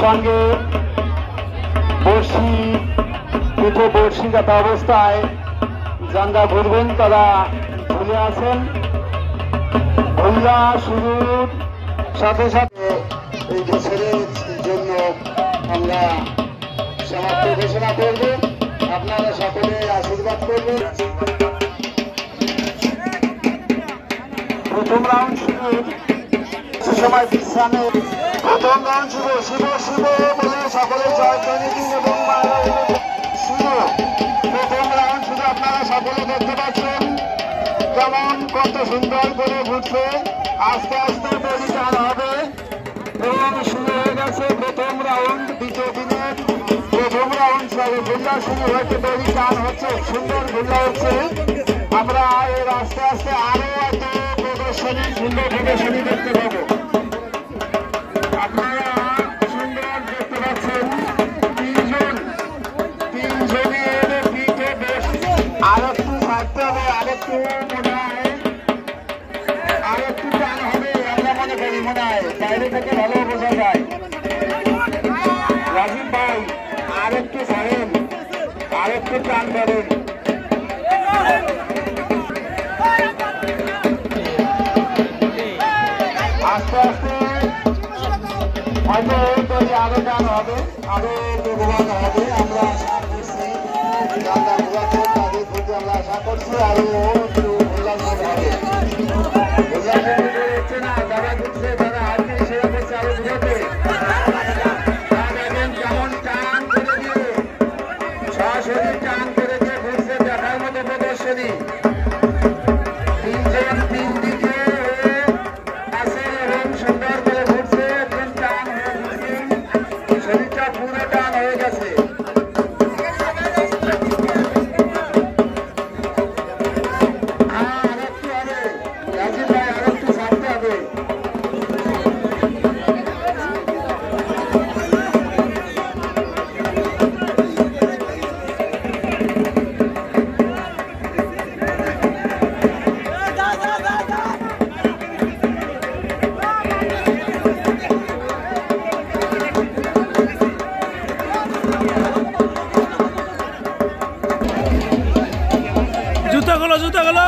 সঙ্গে বড়শি পিঠে বড়শি কাটা অবস্থায় যারা ঘুরবেন তারা ঝুলে আছেন। ভুল্লা শুরুর সাথে সাথে এই বছরের জন্য আমরা সমাপ্ত ঘোষণা করব। আপনারা সকলে আশীর্বাদ করবেন। প্রথম রাউন্ড শুরু সময় বিশ্রামে প্রথম রাউন্ড শুরু শিব শিব বলে সকলে জয় প্রণীতি এবং শুরু। প্রথম রাউন্ড শুরু আপনারা সকলে দেখতে পাচ্ছেন কেমন কত সুন্দর করে ঘুরছে। আস্তে আস্তে তৈরি চাল হবে এবং শুরু হয়ে গেছে প্রথম রাউন্ড। দ্বিতীয় দিনের প্রথম রাউন্ড ঘুরলা শুরু হয়েছে, তৈরি চাল হচ্ছে, সুন্দর ঘুরলা হচ্ছে। আমরা এর আস্তে আস্তে আরো এত প্রদর্শনী সুন্দর প্রদর্শনী দেখতে পাবো। আপনারা সুন্দর দেখতে পাচ্ছেন তিনজনের পিঠে বেশ আরেকটু থাকতে হবে, আরেকটু মনে হয় আরেকটু টান হবে। আমরা মনে করি মনে হয় বাইরে থেকে ভালো বোঝা যায়। রাজীব ভাই আরেকটু ছাড়েন, আরেকটু টান করেন। আস্তে আস্তে হয়তো তৈরি আরো গান হবে, আরো বেগবান হবে। আমরা আশা করছি যারা ঘুরাচ্ছেন তাদের প্রতি আমরা আশা করছি আরো একটু উল্লাসের হবে। উল্লাসের হচ্ছে না, যারা ঘুরছে তারা হাতে সেরা করছে আরো ঘুরাতে। দেখেন কেমন টান করে দিয়ে সরাসরি টান করে দিয়ে ঘুরছে, দেখার মতো প্রদর্শনী। তিনজন তিন দিকে আছে এবং সুন্দর করে ঘুরছে, একদম টান হয়ে ঘুরছে, শরীরটা পুরো টান হয়ে গেছে। আরেকটু হবে রাজীব ভাই, আরেকটু ছাড়তে হবে। জুতা খোলো, জুতা খোলো।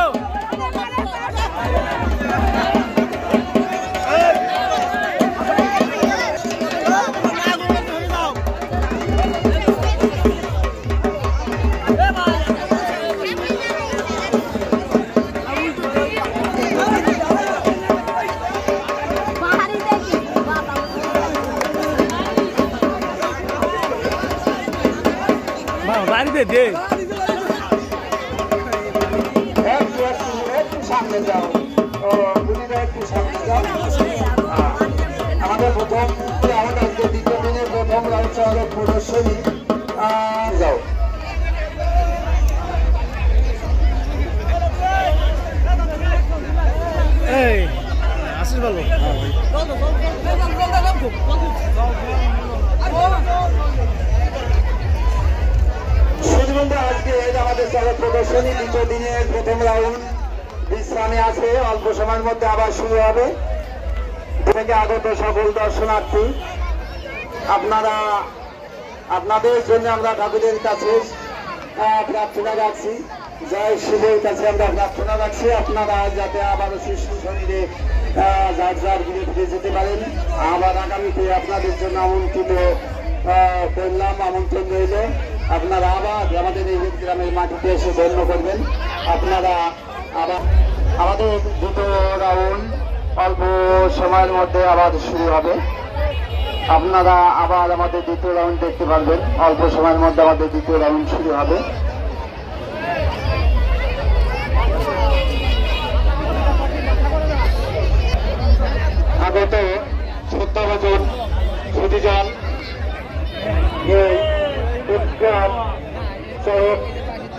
বাড়িতে দে সামনে যাও, একটু সামনে যাও। আমাদের প্রথম রাউন্ড আজকে দ্বিতীয় দিনের প্রথম রাউন্ড শহরের প্রদর্শনী। যাও এই আসিস ভালো। আজকে আমাদের চলো প্রদর্শনী দ্বিতীয় দিনের প্রথম রাউন্ড বিশ্রামে আছে। অল্প সময়ের মধ্যে আবার শুরু হবে। থেকে আগত সকল দর্শনার্থী আপনারা আপনাদের জন্য আমরা ঠাকুরের কাছে প্রার্থনা রাখছি, জয় শিবের কাছে আমরা প্রার্থনা রাখছি আপনারা যাতে আবার সুস্থ শরীরে যার যার ঘুরে ফিরে যেতে পারেন। আবার আগামীতে আপনাদের জন্য আমন্ত্রিত করলাম, আমন্ত্রণ রইল। আপনারা আবার আমাদের এই গ্রামের মাটিতে এসে ধন্য করবেন। আপনারা আবার আমাদের দ্বিতীয় রাউন্ড অল্প সময়ের মধ্যে আবার শুরু হবে। আপনারা আবার আমাদের দ্বিতীয় রাউন্ড দেখতে পারবেন। অল্প সময়ের মধ্যে আমাদের দ্বিতীয় রাউন্ড শুরু হবে। আগত 17 বছর সুদীজন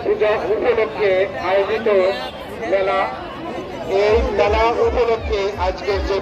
পূজা উপলক্ষে আয়োজিত মেলা, এই মেলা উপলক্ষে আজকের যে